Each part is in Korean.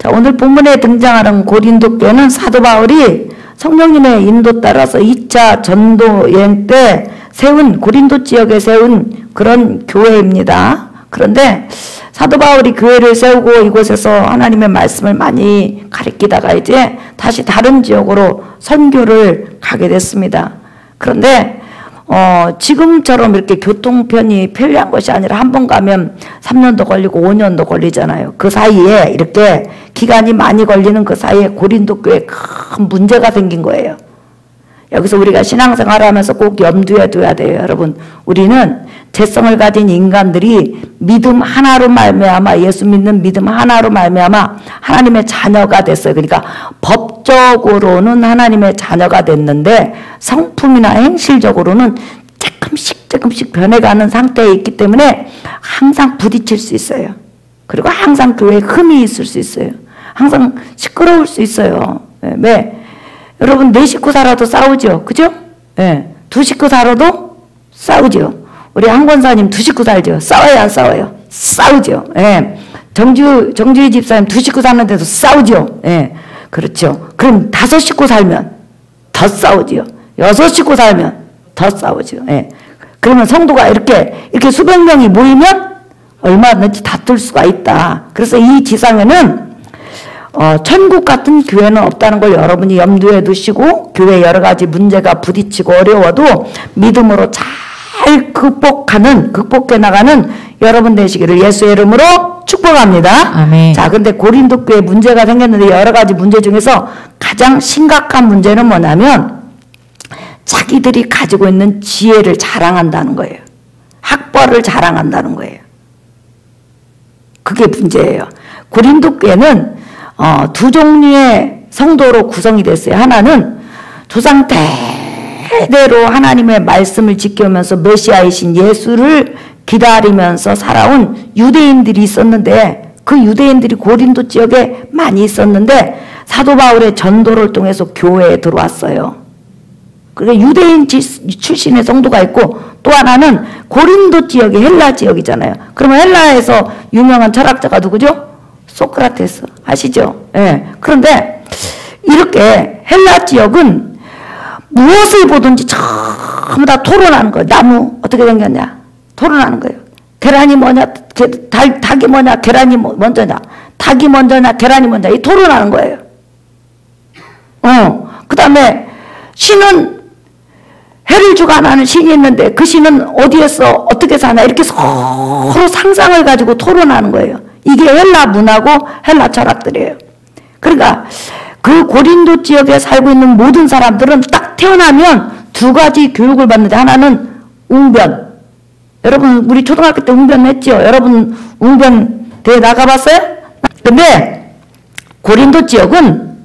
자, 오늘 본문에 등장하는 고린도 교회는 사도 바울이 성령님의 인도 따라서 2차 전도 여행 때 세운, 고린도 지역에 세운 그런 교회입니다. 그런데 사도 바울이 교회를 세우고 이곳에서 하나님의 말씀을 많이 가르치다가 이제 다시 다른 지역으로 선교를 가게 됐습니다. 그런데 지금처럼 이렇게 교통편이 편리한 것이 아니라 한 번 가면 3년도 걸리고 5년도 걸리잖아요. 그 사이에 이렇게 기간이 많이 걸리는 그 사이에 고린도 교회에 큰 문제가 생긴 거예요. 여기서 우리가 신앙생활을 하면서 꼭 염두에 둬야 돼요. 여러분, 우리는 죄성을 가진 인간들이 믿음 하나로 말미암아, 예수 믿는 믿음 하나로 말미암아 하나님의 자녀가 됐어요. 그러니까 법적으로는 하나님의 자녀가 됐는데 성품이나 행실적으로는 조금씩 변해가는 상태에 있기 때문에 항상 부딪힐 수 있어요. 그리고 항상 교회에 흠이 있을 수 있어요. 항상 시끄러울 수 있어요. 왜? 여러분, 4 식구 살아도 싸우죠. 그죠? 예. 2 식구 살아도 싸우죠. 우리 한 권사님 2 식구 살죠. 싸워요, 안 싸워요? 싸우죠. 예. 정주희 집사님 2 식구 사는데도 싸우죠. 예. 그렇죠. 그럼 5 식구 살면 더 싸우죠. 6 식구 살면 더 싸우죠. 예. 그러면 성도가 이렇게 수백 명이 모이면 얼마든지 다툴 수가 있다. 그래서 이 지상에는 천국 같은 교회는 없다는 걸 여러분이 염두에 두시고, 교회 여러 가지 문제가 부딪히고 어려워도 믿음으로 잘 극복해 나가는 여러분 되시기를 예수의 이름으로 축복합니다. 아멘. 자, 근데 고린도 교회에 문제가 생겼는데 여러 가지 문제 중에서 가장 심각한 문제는 뭐냐면 자기들이 가지고 있는 지혜를 자랑한다는 거예요. 학벌을 자랑한다는 거예요. 그게 문제예요. 고린도 교회는 2 종류의 성도로 구성이 됐어요. 하나는 조상 대대로 하나님의 말씀을 지켜오면서 메시아이신 예수를 기다리면서 살아온 유대인들이 있었는데, 그 유대인들이 고린도 지역에 많이 있었는데 사도 바울의 전도를 통해서 교회에 들어왔어요. 그러니까 유대인 출신의 성도가 있고, 또 하나는 고린도 지역이 헬라 지역이잖아요. 그러면 헬라에서 유명한 철학자가 누구죠? 소크라테스 아시죠? 예. 그런데 이렇게 헬라 지역은 무엇을 보든지 전부 다 토론하는 거예요. 나무 어떻게 생겼냐? 토론하는 거예요. 계란이 뭐냐? 닭이 뭐냐? 계란이 먼저냐? 닭이 먼저냐? 계란이 먼저냐? 이 토론하는 거예요. 그 다음에 신은 해를 주관하는 신이 있는데 그 신은 어디에서 어떻게 사냐? 이렇게 서로 상상을 가지고 토론하는 거예요. 이게 헬라 문화고 헬라 철학들이에요. 그러니까 그 고린도 지역에 살고 있는 모든 사람들은 딱 태어나면 2 가지 교육을 받는데, 하나는 웅변. 여러분, 우리 초등학교 때 웅변 했죠? 여러분 웅변 대회 나가봤어요? 근데 고린도 지역은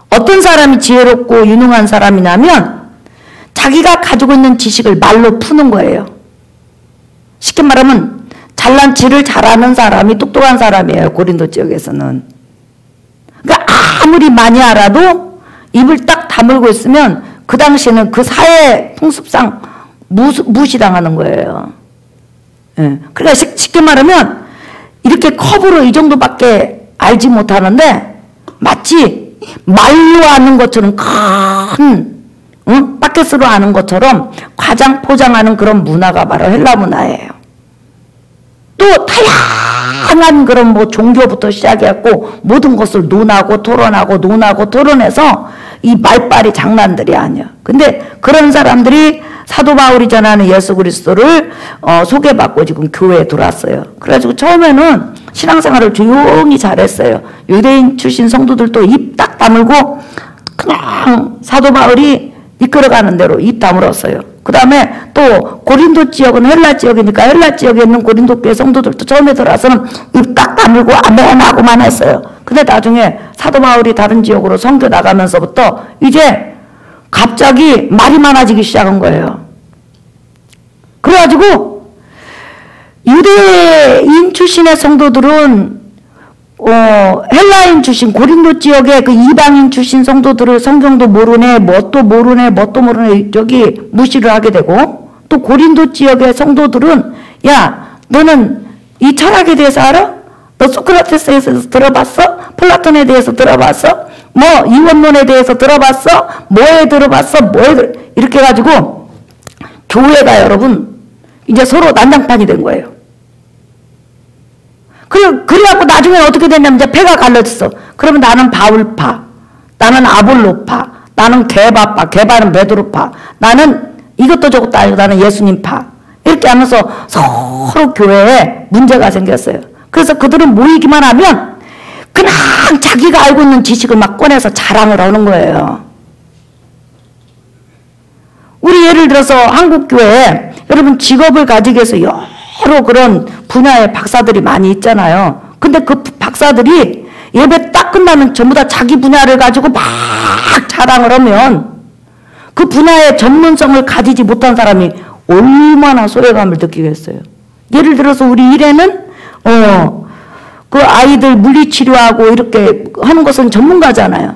어떤 사람이 지혜롭고 유능한 사람이냐면 자기가 가지고 있는 지식을 말로 푸는 거예요. 쉽게 말하면 잘난 지를 잘하는 사람이 똑똑한 사람이에요. 고린도 지역에서는. 그러니까 아무리 많이 알아도 입을 딱 다물고 있으면 그 당시에는 그 사회 풍습상 무시당하는 거예요. 예. 그러니까 쉽게 말하면 이렇게 컵으로 이 정도밖에 알지 못하는데 마치 말로 아는 것처럼 큰 바켓으로 아는 것처럼 과장 포장하는 그런 문화가 바로 헬라 문화예요. 또 다양한 그런 종교부터 시작해갖고 모든 것을 논하고 토론해서 이 말빨이 장난들이 아니야. 근데 그런 사람들이 사도 바울이 전하는 예수 그리스도를 소개받고 지금 교회에 들어왔어요. 그래가지고 처음에는 신앙생활을 조용히 잘했어요. 유대인 출신 성도들도 입 딱 다물고 그냥 사도 바울이 이끌어가는 대로 입 다물었어요. 그 다음에 또 고린도 지역은 헬라 지역이니까 헬라 지역에 있는 고린도 교회 성도들도 처음에 들어와서는 입 딱 다물고 아멘 하고만 했어요. 근데 나중에 사도 바울이 다른 지역으로 선교 나가면서부터 이제 갑자기 말이 많아지기 시작한 거예요. 그래가지고 유대인 출신의 성도들은 헬라인 출신 고린도 지역의 그 이방인 출신 성도들을 성경도 모르네, 뭣도 모르네 저기 무시를 하게 되고, 또 고린도 지역의 성도들은 야 너는 이 철학에 대해서 알아? 너 소크라테스에 대해서 들어봤어? 플라톤에 대해서 들어봤어? 뭐 이원론에 대해서 들어봤어? 뭐에 들어봤어? 이렇게 해가지고 교회가 여러분 이제 서로 난장판이 된 거예요. 그래갖고 나중에 어떻게 됐냐면 이제 패가 갈라졌어. 그러면 나는 바울파, 나는 아볼로파, 나는 게바파, 게바는 베드로파, 나는 이것도 저것도 아니고 나는 예수님파. 이렇게 하면서 서로 교회에 문제가 생겼어요. 그래서 그들은 모이기만 하면 그냥 자기가 알고 있는 지식을 막 꺼내서 자랑을 하는 거예요. 우리 예를 들어서 한국교회에 여러분 직업을 가지기 위해서 여러 그런 분야의 박사들이 많이 있잖아요. 근데 그 박사들이 예배 딱 끝나면 전부 다 자기 분야를 가지고 막 자랑을 하면 그 분야의 전문성을 가지지 못한 사람이 얼마나 소외감을 느끼겠어요. 예를 들어서 우리 일에는 그 아이들 물리치료하고 이렇게 하는 것은 전문가잖아요.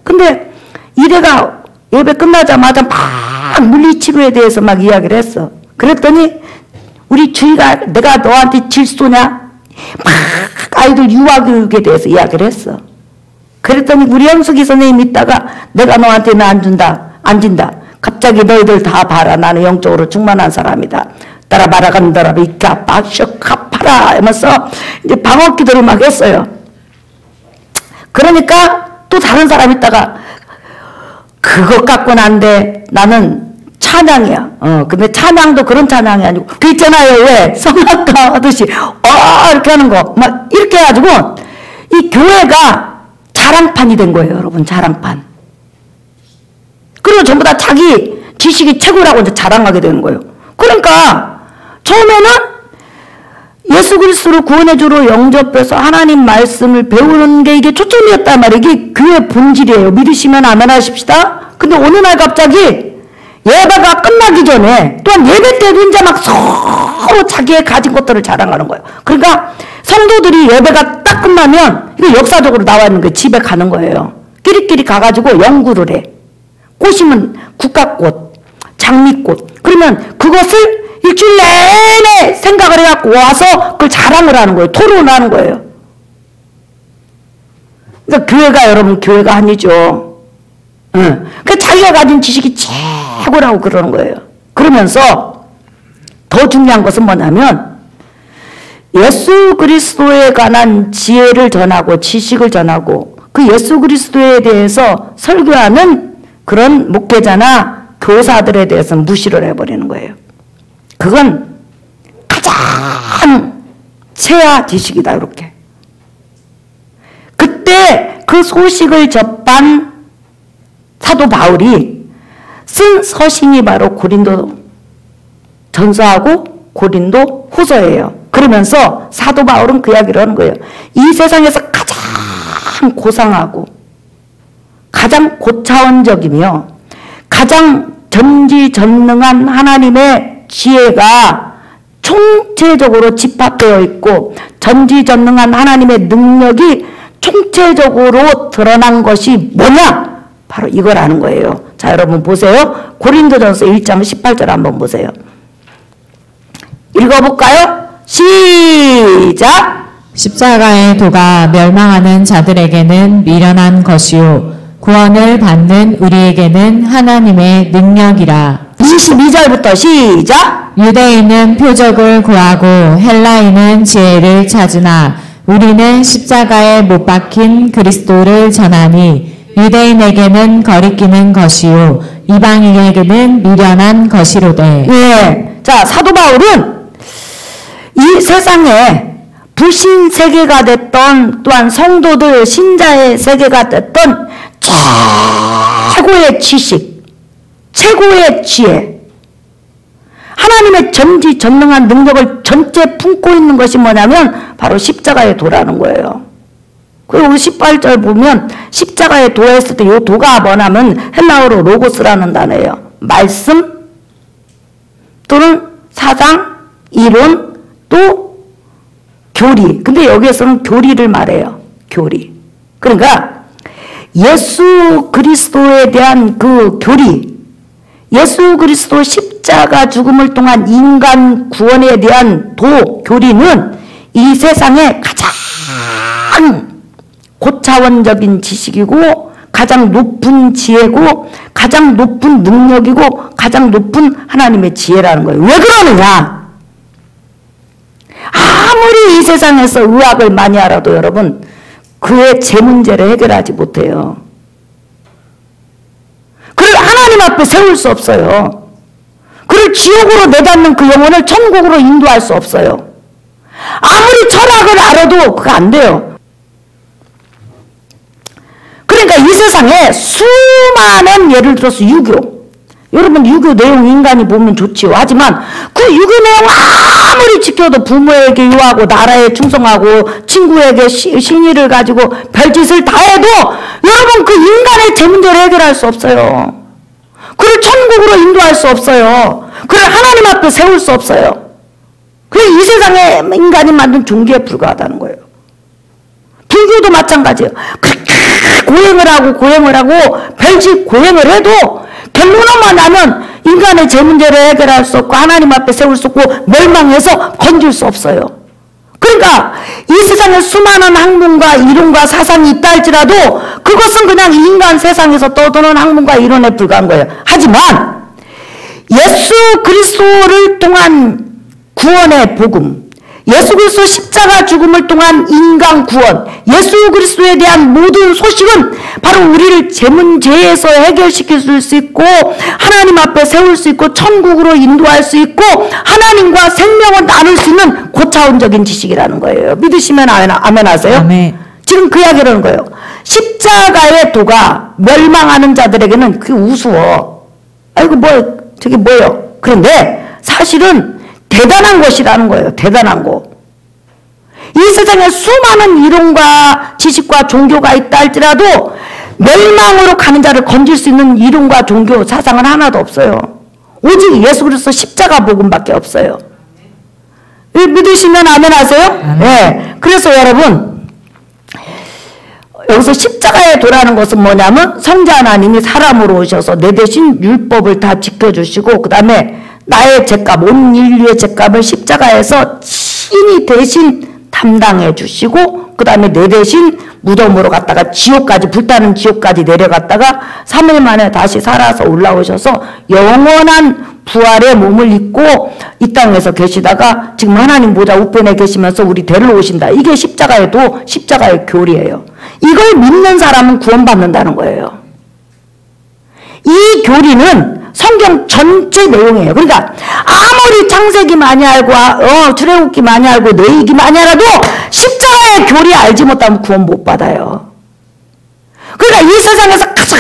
근데 일회가 예배 끝나자마자 막 물리치료에 대해서 막 이야기를 했어. 그랬더니 우리 주희가 내가 너한테 질소냐? 막 아이들 유아교육에 대해서 이야기를 했어. 그랬더니 우리 영숙이 선생님 있다가 내가 너한테는 안 준다. 갑자기 너희들 다 봐라. 나는 영적으로 충만한 사람이다. 따라 말아간다라 비카 박셔 카파라 하면서 이제 방어 기도를 막 했어요. 그러니까 또 다른 사람 있다가 그것 갖고는 안 돼. 나는 찬양이야. 근데 찬양도 그런 찬양이 아니고 그 있잖아요. 왜 성악가 하듯이 이렇게 하는 거 막 이렇게 해가지고 이 교회가 자랑판이 된 거예요. 여러분 자랑판. 그리고 전부 다 자기 지식이 최고라고 이제 자랑하게 되는 거예요. 그러니까 처음에는 예수 그리스도를 구원해주러 영접해서 하나님 말씀을 배우는 게 이게 초점이었단 말이에요. 이게 교회 본질이에요. 믿으시면 아멘 하십시다. 근데 어느 날 갑자기 예배가 끝나기 전에 또한 예배 때도 이제 막 서로 자기의 가진 것들을 자랑하는 거예요. 그러니까 성도들이 예배가 딱 끝나면 이거 역사적으로 나와 있는 거예요. 집에 가는 거예요. 끼리끼리 가가지고 연구를 해. 꽃이면 국화꽃, 장미꽃. 그러면 그것을 일주일 내내 생각을 해갖고 와서 그걸 자랑을 하는 거예요. 토론을 하는 거예요. 그러니까 교회가 여러분 교회가 아니죠. 그러니까 자기가 가진 지식이 최고라고 그러는 거예요. 그러면서 더 중요한 것은 뭐냐면 예수 그리스도에 관한 지혜를 전하고 지식을 전하고 그 예수 그리스도에 대해서 설교하는 그런 목회자나 교사들에 대해서는 무시를 해버리는 거예요. 그건 가장 최하 지식이다. 이렇게. 그때 그 소식을 접한 사도 바울이 쓴 서신이 바로 고린도 전서하고 고린도 후서예요. 그러면서 사도 바울은 그 이야기를 하는 거예요. 이 세상에서 가장 고상하고 가장 고차원적이며 가장 전지전능한 하나님의 지혜가 총체적으로 집합되어 있고 전지전능한 하나님의 능력이 총체적으로 드러난 것이 뭐냐? 바로 이거라는 거예요. 자, 여러분 보세요. 고린도전서 1장 18절 한번 보세요. 읽어볼까요? 시작! 십자가의 도가 멸망하는 자들에게는 미련한 것이요 구원을 받는 우리에게는 하나님의 능력이라. 22절부터 시작! 유대인은 표적을 구하고 헬라인은 지혜를 찾으나 우리는 십자가에 못 박힌 그리스도를 전하니 유대인에게는 거리끼는 것이요 이방인에게는 미련한 것이로되. 예. 자, 사도 바울은 이 세상에 불신 세계가 됐던 또한 성도들 신자의 세계가 됐던 최고의 지식, 최고의 지혜, 하나님의 전지전능한 능력을 전체 품고 있는 것이 뭐냐면 바로 십자가의 도라는 거예요. 그리고 18절 보면 십자가의 도에 했을 때 이 도가 뭐냐면 헬라어로 로고스라는 단어예요. 말씀 또는 사상, 이론, 또 교리. 근데 여기에서는 교리를 말해요. 교리. 그러니까 예수 그리스도에 대한 그 교리, 예수 그리스도 십자가 죽음을 통한 인간 구원에 대한 교리는 이 세상에 가장 고차원적인 지식이고 가장 높은 지혜고 가장 높은 능력이고 가장 높은 하나님의 지혜라는 거예요. 왜 그러느냐? 아무리 이 세상에서 의학을 많이 알아도 여러분 그의 제 문제를 해결하지 못해요. 그를 하나님 앞에 세울 수 없어요. 그를 지옥으로 내닫는 그 영혼을 천국으로 인도할 수 없어요. 아무리 철학을 알아도 그거 안 돼요. 그러니까 이 세상에 수많은 예를 들어서 유교, 여러분 유교 내용 인간이 보면 좋지요. 하지만 그 유교 내용 아무리 지켜도 부모에게 유하고 나라에 충성하고 친구에게 신의를 가지고 별짓을 다 해도 여러분 그 인간의 제 문제를 해결할 수 없어요. 그를 천국으로 인도할 수 없어요. 그를 하나님 앞에 세울 수 없어요. 그게 이 세상에 인간이 만든 종교에 불과하다는 거예요. 불교도 마찬가지예요. 고행을 하고 별짓 고행을 해도 결론만 나면 인간의 제 문제를 해결할 수 없고 하나님 앞에 세울 수 없고 멸망해서 건질 수 없어요. 그러니까 이 세상에 수많은 학문과 이론과 사상이 있다 할지라도 그것은 그냥 인간 세상에서 떠도는 학문과 이론에 불과한 거예요. 하지만 예수 그리스도를 통한 구원의 복음, 예수 그리스도 십자가 죽음을 통한 인간 구원, 예수 그리스도에 대한 모든 소식은 바로 우리를 제 문제에서 해결시킬 수 있고 하나님 앞에 세울 수 있고 천국으로 인도할 수 있고 하나님과 생명을 나눌 수 있는 고차원적인 지식이라는 거예요. 믿으시면 아멘 하세요? 아멘. 지금 그 이야기를 하는 거예요. 십자가의 도가 멸망하는 자들에게는 그게 우스워. 아이고 저게 뭐예요? 그런데 사실은 대단한 것이라는 거예요. 대단한 거. 이 세상에 수많은 이론과 지식과 종교가 있다 할지라도 멸망으로 가는 자를 건질 수 있는 이론과 종교 사상은 하나도 없어요. 오직 예수 그리스도 십자가 복음밖에 없어요. 믿으시면 아멘 하세요? 네. 그래서 여러분 여기서 십자가에 도라는 것은 뭐냐면 성자 하나님이 사람으로 오셔서 내 대신 율법을 다 지켜주시고 그 다음에 나의 죄값, 온 인류의 죄값을 십자가에서 친히 대신 담당해 주시고 그 다음에 내 대신 무덤으로 갔다가 지옥까지 불타는 지옥까지 내려갔다가 3일 만에 다시 살아서 올라오셔서 영원한 부활의 몸을 입고 이 땅에서 계시다가 지금 하나님 보좌 우편에 계시면서 우리 데리러 오신다. 이게 십자가의 도, 십자가의 교리예요. 이걸 믿는 사람은 구원받는다는 거예요. 이 교리는 성경 전체 내용이에요. 그러니까 아무리 창세기 많이 알고 출애굽기 많이 알고 레위기 많이 알아도 십자가의 교리 알지 못하면 구원 못 받아요. 그러니까 이 세상에서 가장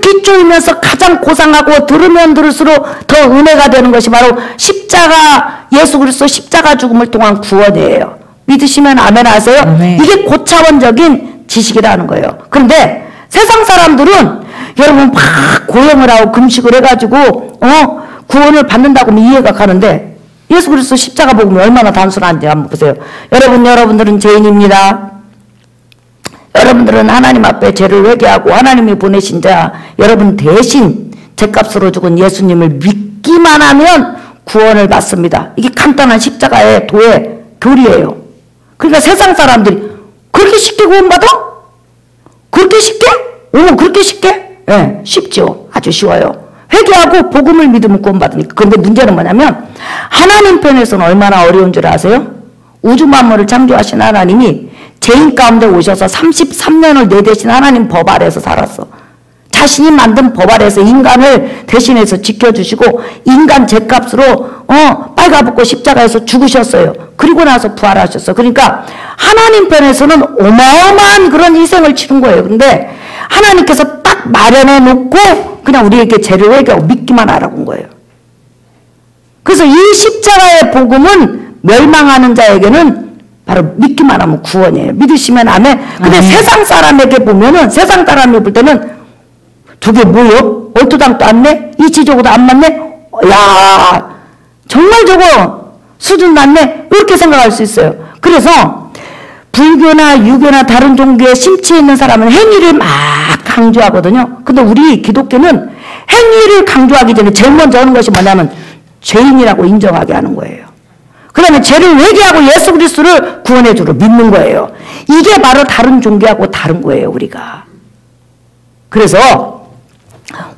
기초이면서 가장 고상하고 들으면 들을수록 더 은혜가 되는 것이 바로 십자가, 예수 그리스도 십자가 죽음을 통한 구원이에요. 믿으시면 아멘 하세요? 아멘. 이게 고차원적인 지식이라는 거예요. 그런데 세상 사람들은 여러분 막 고행을 하고 금식을 해가지고 구원을 받는다고 하면 이해가 가는데 예수 그리스도 십자가 복음이 얼마나 단순한지 한번 보세요. 여러분들은 죄인입니다. 여러분들은 하나님 앞에 죄를 회개하고 하나님이 보내신 자 여러분 대신 죄값으로 죽은 예수님을 믿기만 하면 구원을 받습니다. 이게 간단한 십자가의 도의 교리예요. 그러니까 세상 사람들이 그렇게 쉽게 구원받아? 그렇게 쉽게? 그렇게 쉽게? 네, 쉽죠. 아주 쉬워요. 회개하고 복음을 믿으면 구원받으니까. 그런데 문제는 뭐냐면 하나님 편에서는 얼마나 어려운 줄 아세요? 우주 만물을 창조하신 하나님이 죄인 가운데 오셔서 33년을 내 대신 하나님 법 아래에서 살았어. 자신이 만든 법 아래에서 인간을 대신해서 지켜주시고 인간 죄값으로 빨가벗고 십자가에서 죽으셨어요. 그리고 나서 부활하셨어. 그러니까 하나님 편에서는 어마어마한 그런 희생을 치른 거예요. 근데 하나님께서 딱 마련해 놓고 그냥 우리에게 죄를 회개하고 믿기만 하라고 한 거예요. 그래서 이 십자가의 복음은 멸망하는 자에게는 바로 믿기만 하면 구원이에요. 믿으시면 아멘. 근데 세상 사람에게 보면은 세상 사람이 볼 때는 저게 뭐요? 얼토당도 안 내? 이치적으로도 안 맞네? 야 정말 저거 수준 낮네? 이렇게 생각할 수 있어요. 그래서 불교나 유교나 다른 종교에 심취해 있는 사람은 행위를 막 강조하거든요. 근데 우리 기독교는 행위를 강조하기 전에 제일 먼저 하는 것이 뭐냐면 죄인이라고 인정하게 하는 거예요. 그 다음에 죄를 회개하고 예수 그리스도를 구원해 주로 믿는 거예요. 이게 바로 다른 종교하고 다른 거예요, 우리가. 그래서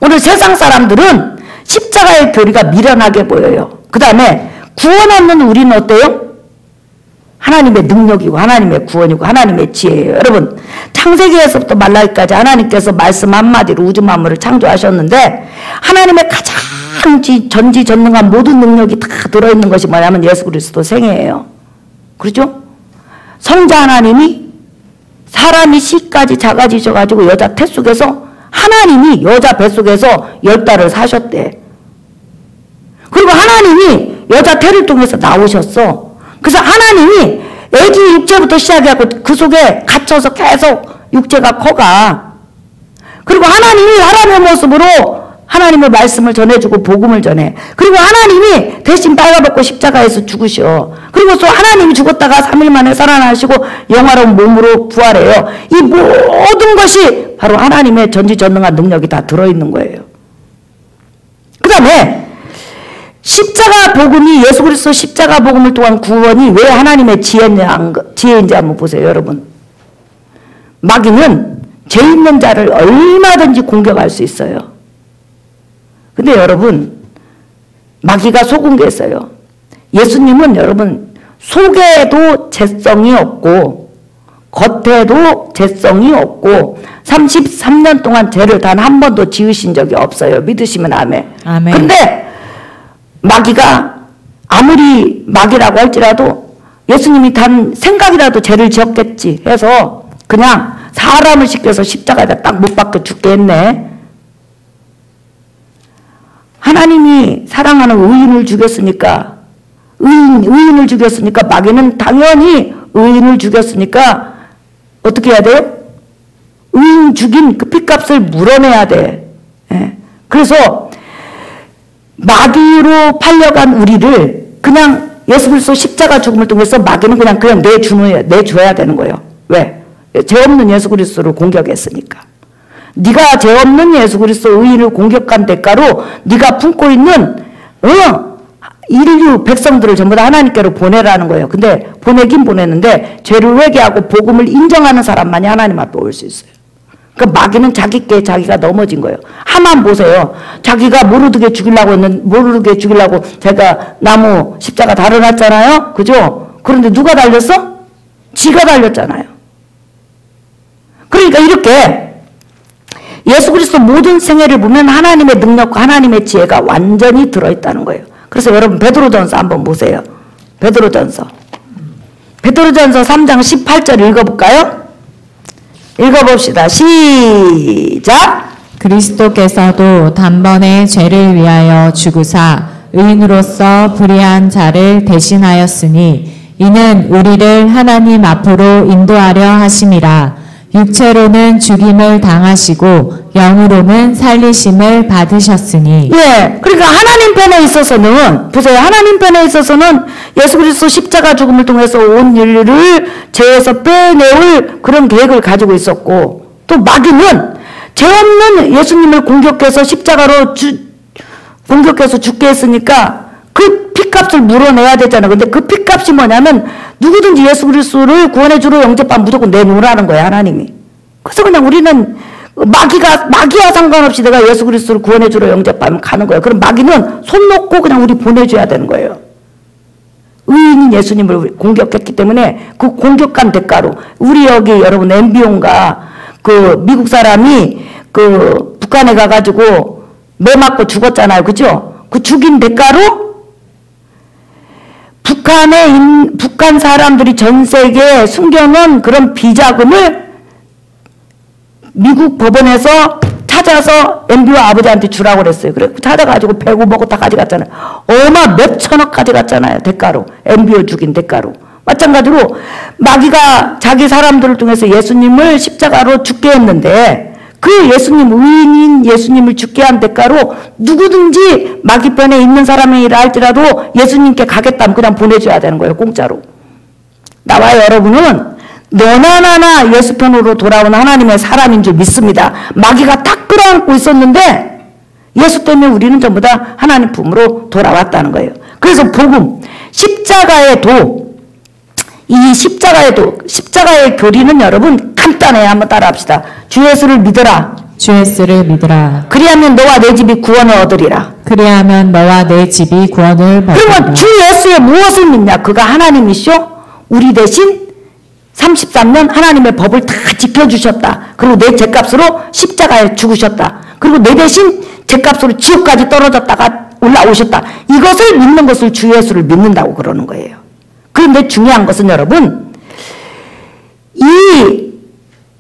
오늘 세상 사람들은 십자가의 교리가 미련하게 보여요. 그 다음에 구원 없는 우리는 어때요? 하나님의 능력이고 하나님의 구원이고 하나님의 지혜예요. 여러분, 창세기에서부터 말라기까지 하나님께서 말씀 한마디로 우주 만물을 창조하셨는데 하나님의 가장 전지전능한 모든 능력이 다 들어있는 것이 뭐냐면 예수 그리스도 생애예요. 그렇죠? 성자 하나님이 사람이 씨까지 작아지셔가지고 여자 태 속에서 하나님이 여자 뱃속에서 10달을 사셨대. 그리고 하나님이 여자 태를 통해서 나오셨어. 그래서 하나님이 애기 육체부터 시작해갖고 그 속에 갇혀서 계속 육체가 커가. 그리고 하나님이 사람의 모습으로 하나님의 말씀을 전해주고 복음을 전해. 그리고 하나님이 대신 빨가벗고 십자가에서 죽으셔. 그리고 또 하나님이 죽었다가 3일 만에 살아나시고 영화로운 몸으로 부활해요. 이 모든 것이 바로 하나님의 전지전능한 능력이 다 들어있는 거예요. 그 다음에 십자가 복음이 예수 그리스도 십자가 복음을 통한 구원이 왜 하나님의 지혜인지 한번 보세요, 여러분. 마귀는 죄 있는 자를 얼마든지 공격할 수 있어요. 근데 여러분, 마귀가 속은 게 있어요. 예수님은 여러분 속에도 죄성이 없고 겉에도 죄성이 없고 33년 동안 죄를 단 한 번도 지으신 적이 없어요. 믿으시면 아멘. 아멘. 근데 마귀가 아무리 마귀라고 할지라도 예수님이 단 생각이라도 죄를 지었겠지 해서 그냥 사람을 시켜서 십자가에다 딱 못 박혀 죽게 했네. 하나님이 사랑하는 의인을 죽였으니까 의인을 죽였으니까 마귀는 당연히 의인을 죽였으니까 어떻게 해야 돼요? 의인 죽인 그 핏값을 물어내야 돼. 예. 그래서 마귀로 팔려간 우리를 그냥 예수 그리스도 십자가 죽음을 통해서 마귀는 그냥 내줘야 되는 거예요. 왜? 죄 없는 예수 그리스도를 공격했으니까. 네가 죄 없는 예수 그리스도 의인을 공격한 대가로 네가 품고 있는 인류 백성들을 전부 다 하나님께로 보내라는 거예요. 근데 보내긴 보냈는데 죄를 회개하고 복음을 인정하는 사람만이 하나님 앞에 올 수 있어요. 그 마귀는 자기께 자기가 넘어진 거예요. 하만 보세요. 자기가 모르게 죽이려고 제가 나무 십자가 달아놨잖아요. 그죠? 그런데 누가 달렸어? 지가 달렸잖아요. 그러니까 이렇게 예수 그리스도 모든 생애를 보면 하나님의 능력과 하나님의 지혜가 완전히 들어있다는 거예요. 그래서 여러분 베드로전서 한번 보세요. 베드로전서 3장 18절 읽어볼까요? 읽어봅시다. 시작. 그리스도께서도 단번에 죄를 위하여 죽으사 의인으로서 불의한 자를 대신하였으니 이는 우리를 하나님 앞으로 인도하려 하심이라. 육체로는 죽임을 당하시고 영으로는 살리심을 받으셨으니. 예, 그러니까 하나님 편에 있어서는 보세요. 하나님 편에 있어서는 예수 그리스도 십자가 죽음을 통해서 온 인류를 죄에서 빼내올 그런 계획을 가지고 있었고, 또 마귀는 죄 없는 예수님을 공격해서 십자가로 공격해서 죽게 했으니까 그 핏값을 물어내야 되잖아요. 근데 그 핏값이 뭐냐면 누구든지 예수 그리스도를 구원해 주러 영접하면 무조건 내놓으라는 거예요, 하나님이. 그래서 그냥 우리는 마귀와 상관없이 내가 예수 그리스도를 구원해 주러 영접하면 가는 거예요. 그럼 마귀는 손 놓고 그냥 우리 보내줘야 되는 거예요. 의인인 예수님을 공격했기 때문에 그 공격한 대가로 우리 여기 여러분 MBO인가 그 미국 사람이 그 북한에 가가지고 매 맞고 죽었잖아요. 그죠? 그 죽인 대가로 북한 사람들이 전 세계에 숨겨놓은 그런 비자금을 미국 법원에서 찾아서 MB와 아버지한테 주라고 그랬어요. 그래 찾아가지고 배고 먹고 다 가져갔잖아요. 몇천억 가져갔잖아요. 대가로. MB를 죽인 대가로. 마찬가지로 마귀가 자기 사람들을 통해서 예수님을 십자가로 죽게 했는데 그 예수님, 의인인 예수님을 죽게 한 대가로 누구든지 마귀 편에 있는 사람이라 할지라도 예수님께 가겠다면 그냥 보내줘야 되는 거예요. 공짜로. 나와 여러분은 너나 나나 예수 편으로 돌아온 하나님의 사람인 줄 믿습니다. 마귀가 딱 끌어안고 있었는데 예수 때문에 우리는 전부 다 하나님 품으로 돌아왔다는 거예요. 그래서 복음, 십자가의 도, 이 십자가의 교리는 여러분 간단해요. 한번 따라합시다. 주 예수를 믿어라. 주 예수를 믿으라. 그리하면 너와 내 집이 구원을 얻으리라. 그리하면 너와 내 집이 구원을 받으리라. 그러면 주 예수에 무엇을 믿냐? 그가 하나님이시오. 우리 대신 33년 하나님의 법을 다 지켜주셨다. 그리고 내 죄값으로 십자가에 죽으셨다. 그리고 내 대신 죄값으로 지옥까지 떨어졌다가 올라오셨다. 이것을 믿는 것을 주 예수를 믿는다고 그러는 거예요. 그런데 중요한 것은 여러분, 이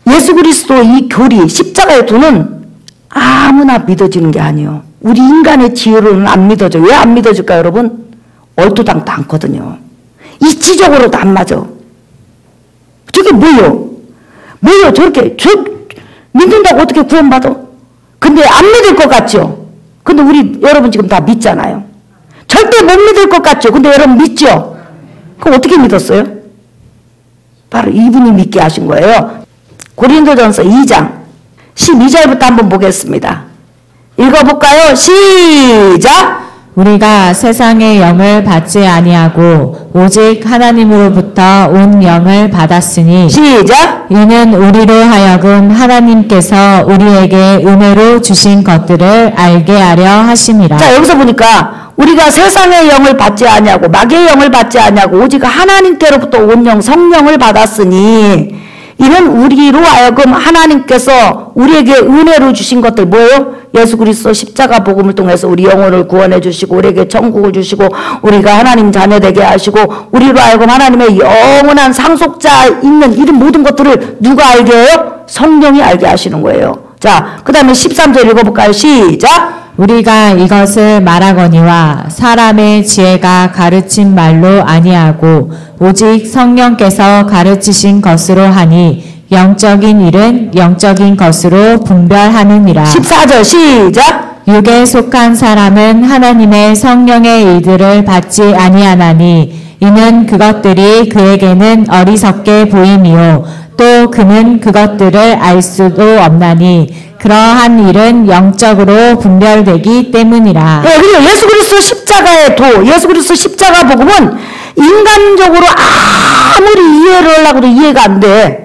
예수 그리스도 이 교리, 십자가의 도는 아무나 믿어지는 게 아니에요. 우리 인간의 지혜로는 안 믿어져. 왜 안 믿어질까 여러분? 얼토당토 않거든요. 이치적으로도 안 맞아. 저게 뭐요? 저렇게 믿는다고 어떻게 구원받아? 근데 안 믿을 것 같죠? 근데 우리 여러분 지금 다 믿잖아요. 절대 못 믿을 것 같죠? 근데 여러분 믿죠? 그럼 어떻게 믿었어요? 바로 이분이 믿게 하신 거예요. 고린도전서 2장 12절부터 한번 보겠습니다. 읽어볼까요? 시작! 우리가 세상의 영을 받지 아니하고 오직 하나님으로부터 온 영을 받았으니 시작! 이는 우리로 하여금 하나님께서 우리에게 은혜로 주신 것들을 알게 하려 하심이라. 자, 여기서 보니까 우리가 세상의 영을 받지 아니하고 마귀의 영을 받지 아니하고 오직 하나님께로부터 온 영 성령을 받았으니 이는 우리로 하여금 하나님께서 우리에게 은혜로 주신 것들 뭐예요? 예수 그리스도 십자가 복음을 통해서 우리 영혼을 구원해 주시고 우리에게 천국을 주시고 우리가 하나님 자녀 되게 하시고 우리로 하여금 하나님의 영원한 상속자 있는 이런 모든 것들을 누가 알게 해요? 성령이 알게 하시는 거예요. 자, 그 다음에 13절 읽어볼까요? 시작! 우리가 이것을 말하거니와 사람의 지혜가 가르친 말로 아니하고 오직 성령께서 가르치신 것으로 하니 영적인 일은 영적인 것으로 분별하느니라. 14절 시작! 육에 속한 사람은 하나님의 성령의 일들을 받지 아니하나니 이는 그것들이 그에게는 어리석게 보임이요 또 그는 그것들을 알 수도 없나니 그러한 일은 영적으로 분별되기 때문이라. 네, 그리고 예수 그리스도 십자가의 도, 예수 그리스도 십자가 복음은 인간적으로 아무리 이해를 하려고 해도 이해가 안 돼.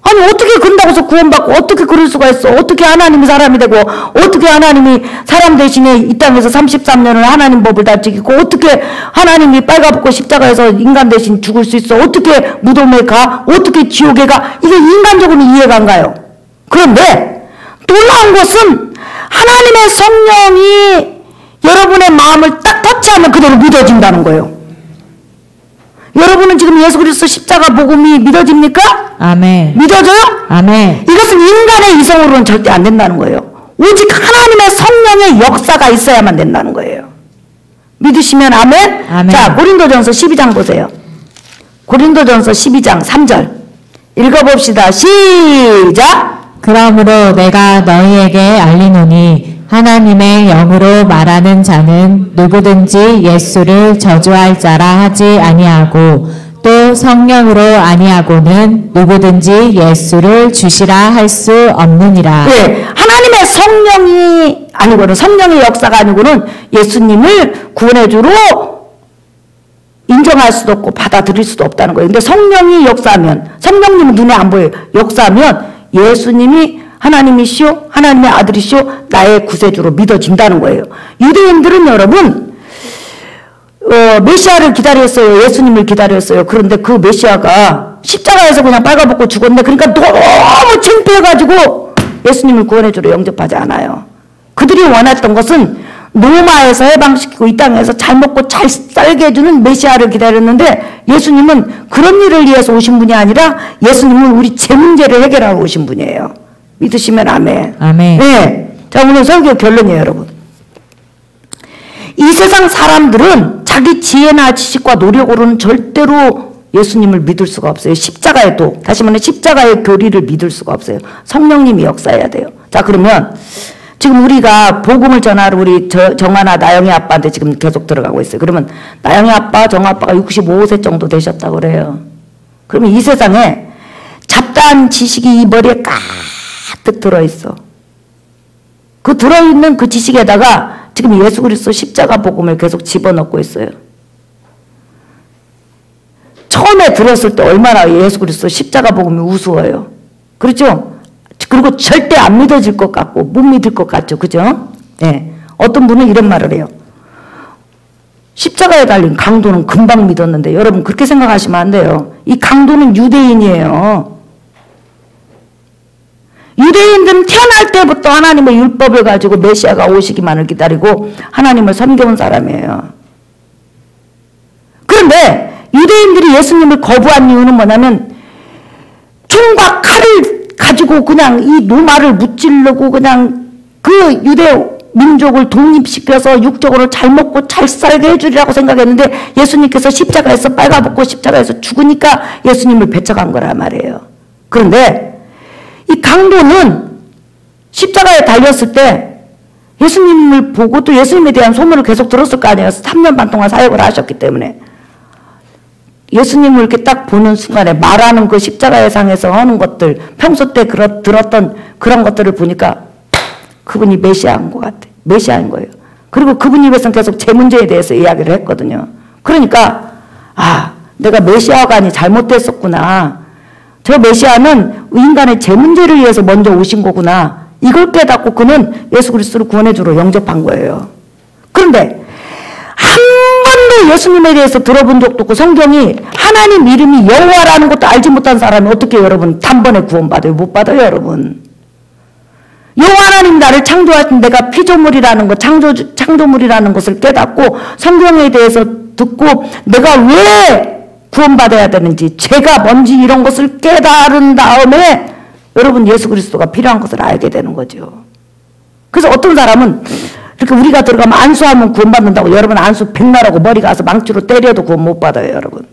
아니 어떻게 근다고서 구원받고 어떻게 그럴 수가 있어? 어떻게 하나님이 사람이 되고 어떻게 하나님이 사람 대신에 이 땅에서 33년을 하나님 법을 다 지키고 어떻게 하나님이 빨가벗고 십자가에서 인간 대신 죽을 수 있어? 어떻게 무덤에 가? 어떻게 지옥에 가? 이게 인간적으로 이해가 안 가요. 그런데 놀라운 것은 하나님의 성령이 여러분의 마음을 딱 터치하면 그대로 믿어진다는 거예요. 여러분은 지금 예수 그리스도 십자가 복음이 믿어집니까? 아멘. 믿어져요? 아멘. 이것은 인간의 이성으로는 절대 안 된다는 거예요. 오직 하나님의 성령의 역사가 있어야만 된다는 거예요. 믿으시면 아멘? 아멘. 자, 고린도전서 12장 보세요. 고린도전서 12장 3절 읽어봅시다. 시작! 그러므로 내가 너희에게 알리노니 하나님의 영으로 말하는 자는 누구든지 예수를 저주할 자라 하지 아니하고 또 성령으로 아니하고는 누구든지 예수를 주시라 할 수 없느니라. 네, 하나님의 성령이 아니고는 성령의 역사가 아니고는 예수님을 구원해주로 인정할 수도 없고 받아들일 수도 없다는 거예요. 근데 성령이 역사하면 성령님은 눈에 안 보여요. 역사하면 예수님이 하나님이시오, 하나님의 아들이시오, 나의 구세주로 믿어진다는 거예요. 유대인들은 여러분 메시아를 기다렸어요. 예수님을 기다렸어요. 그런데 그 메시아가 십자가에서 그냥 빨가벗고 죽었네. 그러니까 너무 창피해가지고 예수님을 구원해주러 영접하지 않아요. 그들이 원했던 것은 로마에서 해방시키고 이 땅에서 잘 먹고 잘 살게 해주는 메시아를 기다렸는데 예수님은 그런 일을 위해서 오신 분이 아니라 예수님은 우리 제 문제를 해결하러 오신 분이에요. 믿으시면 아멘. 아멘. 네. 자, 오늘 설교 결론이에요, 여러분. 이 세상 사람들은 자기 지혜나 지식과 노력으로는 절대로 예수님을 믿을 수가 없어요. 십자가의 도, 다시 말해 십자가의 교리를 믿을 수가 없어요. 성령님이 역사해야 돼요. 자, 그러면 지금 우리가 복음을 전하러 우리 정하나 나영이 아빠한테 지금 계속 들어가고 있어요. 그러면 나영이 아빠, 정 아빠가 65세 정도 되셨다고 그래요. 그러면 이 세상에 잡다한 지식이 이 머리에 가득 들어있어. 그 들어있는 그 지식에다가 지금 예수 그리스도 십자가 복음을 계속 집어넣고 있어요. 처음에 들었을 때 얼마나 예수 그리스도 십자가 복음이 우스워요. 그렇죠? 그리고 절대 안 믿어질 것 같고 못 믿을 것 같죠. 그죠? 네. 어떤 분은 이런 말을 해요. 십자가에 달린 강도는 금방 믿었는데, 여러분 그렇게 생각하시면 안 돼요. 이 강도는 유대인이에요. 유대인들은 태어날 때부터 하나님의 율법을 가지고 메시아가 오시기만을 기다리고 하나님을 섬겨온 사람이에요. 그런데 유대인들이 예수님을 거부한 이유는 뭐냐면 총과 칼을 가지고 그냥 이 노마를 무찌르고 그냥 그 유대 민족을 독립시켜서 육적으로 잘 먹고 잘 살게 해주리라고 생각했는데, 예수님께서 십자가에서 빨가벗고 십자가에서 죽으니까 예수님을 배척한 거란 말이에요. 그런데 이 강도는 십자가에 달렸을 때 예수님을 보고 또 예수님에 대한 소문을 계속 들었을 거 아니에요. 3년 반 동안 사역을 하셨기 때문에. 예수님을 이렇게 딱 보는 순간에 말하는 그 십자가의 상에서 하는 것들, 평소 때 들었던 그런 것들을 보니까 그분이 메시아인 것 같아. 메시아인 거예요. 그리고 그분 입에서는 계속 제 문제에 대해서 이야기를 했거든요. 그러니까 내가 메시아가 아니 잘못됐었구나. 저 메시아는 인간의 제 문제를 위해서 먼저 오신 거구나. 이걸 깨닫고 그는 예수 그리스도를 구원해주러 영접한 거예요. 그런데 한 번도 예수님에 대해서 들어본 적도 없고 성경이 하나님 이름이 여호와라는 것도 알지 못한 사람이 어떻게 여러분 단번에 구원받아요? 못 받아요, 여러분. 여호와 하나님 나를 창조하신 내가 피조물이라는 것, 창조물이라는 것을 깨닫고 성경에 대해서 듣고 내가 왜 구원받아야 되는지, 죄가 뭔지 이런 것을 깨달은 다음에 여러분 예수 그리스도가 필요한 것을 알게 되는 거죠. 그래서 어떤 사람은 이렇게 우리가 들어가면 안수하면 구원받는다고, 여러분 안수 백날하고 머리 가서 망치로 때려도 구원 못 받아요, 여러분.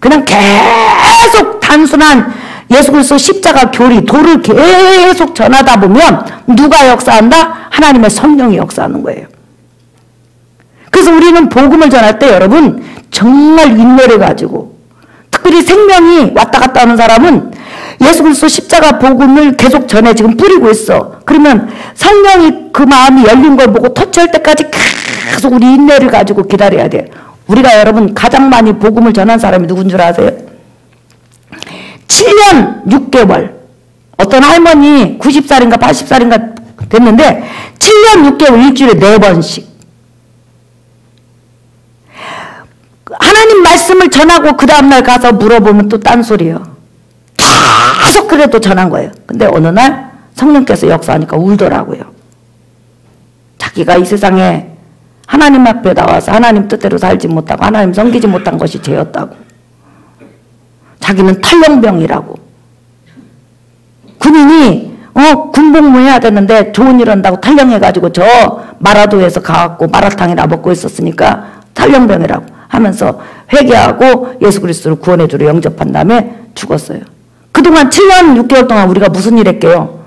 그냥 계속 단순한 예수 그리스도 십자가 교리, 도를 계속 전하다 보면 누가 역사한다? 하나님의 성령이 역사하는 거예요. 그래서 우리는 복음을 전할 때 여러분 정말 인내를 가지고, 특별히 생명이 왔다 갔다 하는 사람은 예수 그리스도 십자가 복음을 계속 전해 지금 뿌리고 있어. 그러면 성령이 그 마음이 열린 걸 보고 터치할 때까지 계속 우리 인내를 가지고 기다려야 돼. 우리가 여러분 가장 많이 복음을 전한 사람이 누군 줄 아세요? 7년 6개월. 어떤 할머니 90살인가 80살인가 됐는데 7년 6개월 일주일에 4번씩 하나님 말씀을 전하고 그 다음날 가서 물어보면 또 딴소리예요. 계속 그래도 전한 거예요. 근데 어느 날 성령께서 역사하니까 울더라고요. 자기가 이 세상에 하나님 앞에 나와서 하나님 뜻대로 살지 못하고 하나님 섬기지 못한 것이 죄였다고. 자기는 탈영병이라고. 군인이 군복무 해야 되는데 좋은 일 한다고 탈영해가지고 저 마라도에서 가갖고 마라탕이나 먹고 있었으니까 탈영병이라고 하면서 회개하고 예수 그리스도를 구원해주러 영접한 다음에 죽었어요. 그동안 7년 6개월 동안 우리가 무슨 일 했게요?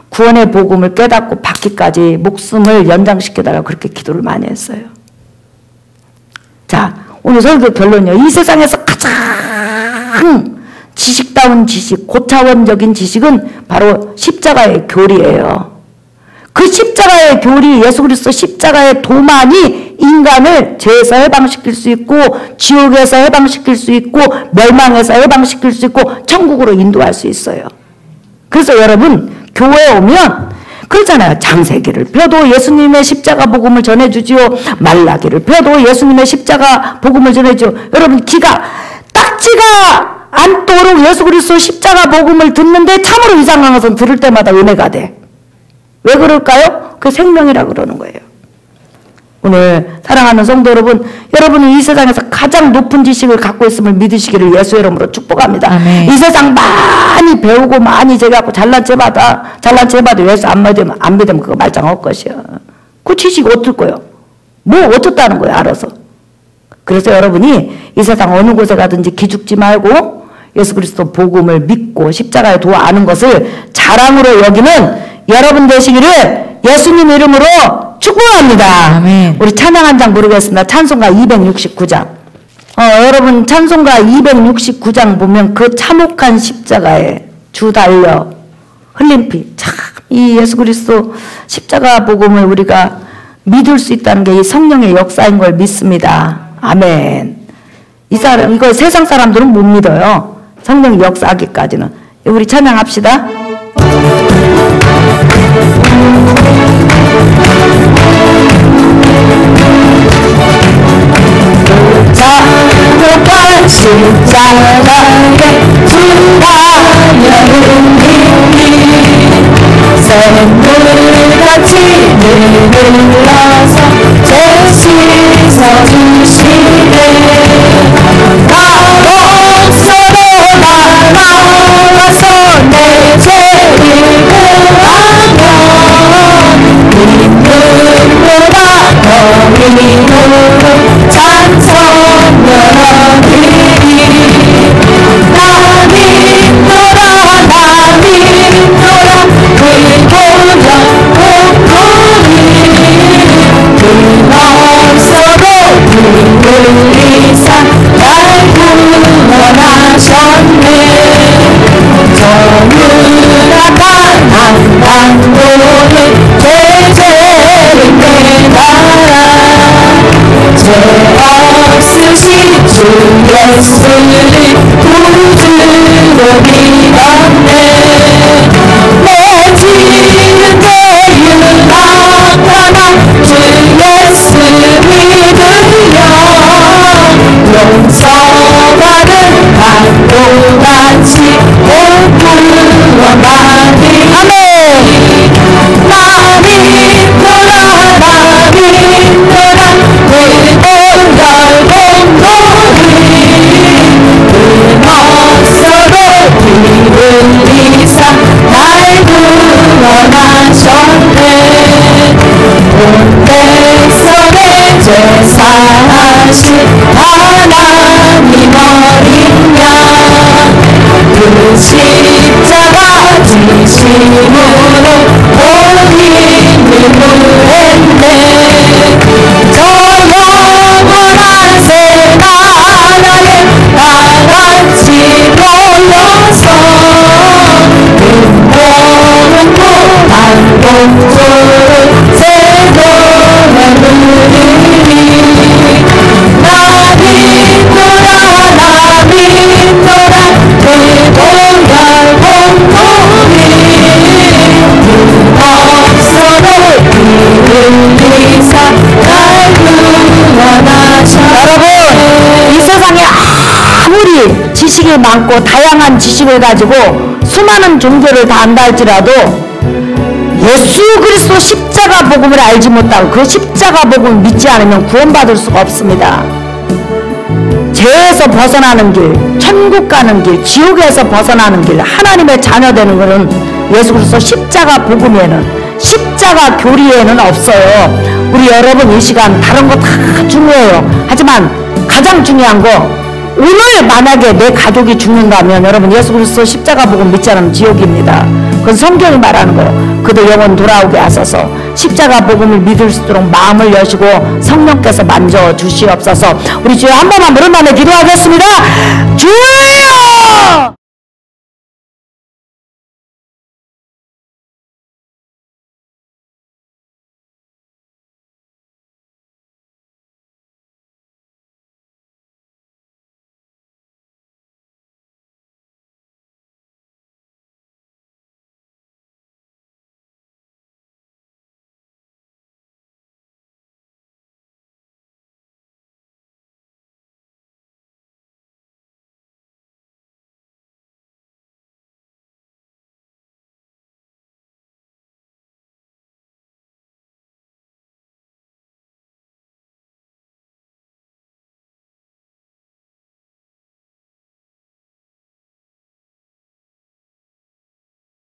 구원의 복음을 깨닫고 받기까지 목숨을 연장시켜달라고 그렇게 기도를 많이 했어요. 자, 오늘 설교 결론이요. 이 세상에서 가장 지식다운 지식, 고차원적인 지식은 바로 십자가의 교리예요. 그 십자가의 교리, 예수 그리스도 십자가의 도만이 인간을 죄에서 해방시킬 수 있고 지옥에서 해방시킬 수 있고 멸망에서 해방시킬 수 있고 천국으로 인도할 수 있어요. 그래서 여러분 교회에 오면 그러잖아요. 창세기를 펴도 예수님의 십자가 복음을 전해주지요. 말라기를 펴도 예수님의 십자가 복음을 전해주죠. 여러분 귀가 딱지가 않도록 예수 그리스도 십자가 복음을 듣는데 참으로 이상한 것은 들을 때마다 은혜가 돼. 왜 그럴까요? 그 생명이라 그러는 거예요. 오늘 사랑하는 성도 여러분, 여러분이 이 세상에서 가장 높은 지식을 갖고 있음을 믿으시기를 예수의 이름으로 축복합니다. 아멘. 이 세상 많이 배우고 많이 제가고 잘난 체 봐도 예수 안 믿으면 그거 말짱 헛것이야. 그 지식 어떨 거예요? 뭐 어떻다는 거예요, 알아서. 그래서 여러분이 이 세상 어느 곳에 가든지 기죽지 말고 예수 그리스도 복음을 믿고 십자가의 도 아는 것을 자랑으로 여기는 여러분 되시기를 예수님 이름으로 축복합니다. 아멘. 우리 찬양 한 장 부르겠습니다. 찬송가 269장. 여러분 찬송가 269장 보면 그 참혹한 십자가에 주 달려 흘린 피, 참 이 예수 그리스도 십자가 복음을 우리가 믿을 수 있다는 게 이 성령의 역사인 걸 믿습니다. 아멘. 이 사람, 이거 세상 사람들은 못 믿어요. 성령이 역사하기까지는. 우리 찬양합시다. 자녀가 십자가에 주하여는 힘이 샘물같이 늘러서 제 씻어주시네. 가옥서로 날아와서 내 죄를 구하며 믿음보다 더 이루는 찬송 열어드리. 나 믿노라 나 믿노라 그 보혈 공로니 끊었어도 불리사 날 구원하셨네. 정은아가 한반도를 죄죄를 깨달아 죄 없으신 주 예수를 구주로 믿었네. 내 지은 죄를 나타나 주 예수 믿으며 용서받은 강도같이 온 구원 받으리. 아멘. 나 믿노라 나 믿노라 그 보혈 공로니 끊었어도 기울이사 날 구원하셨네. 온 백성의 죄 사하신 하나님 어린 양 그 십자가 지심으로 온 힘을 구했네. 저 영원한 새 나라에 다같이 모여서 은총은 무한 공조를 새로운 누리리. 나 믿노라 나 믿노라 그 보혈 공로니 없어도 기울이사 날 구원하셨네. 여러분, 이 세상에 아무리 지식이 많고 다양한 지식을 가지고 수많은 종교를 다 안다 할지라도 예수 그리스도 십자가 복음을 알지 못하고 그 십자가 복음을 믿지 않으면 구원받을 수가 없습니다. 죄에서 벗어나는 길, 천국 가는 길, 지옥에서 벗어나는 길, 하나님의 자녀 되는 것은 예수 그리스도 십자가 복음에는, 십자가 교리에는 없어요. 우리 여러분 이 시간 다른 거 다 중요해요. 하지만 가장 중요한 거, 오늘 만약에 내 가족이 죽는다면 여러분 예수 그리스도 십자가 복음 믿지 않으면 지옥입니다. 그건 성경이 말하는 거예요. 그도 영혼 돌아오게 하소서. 십자가 복음을 믿을 수 있도록 마음을 여시고 성령께서 만져 주시옵소서. 우리 주여 한 번만 무릎 만에 기도하겠습니다. 주여!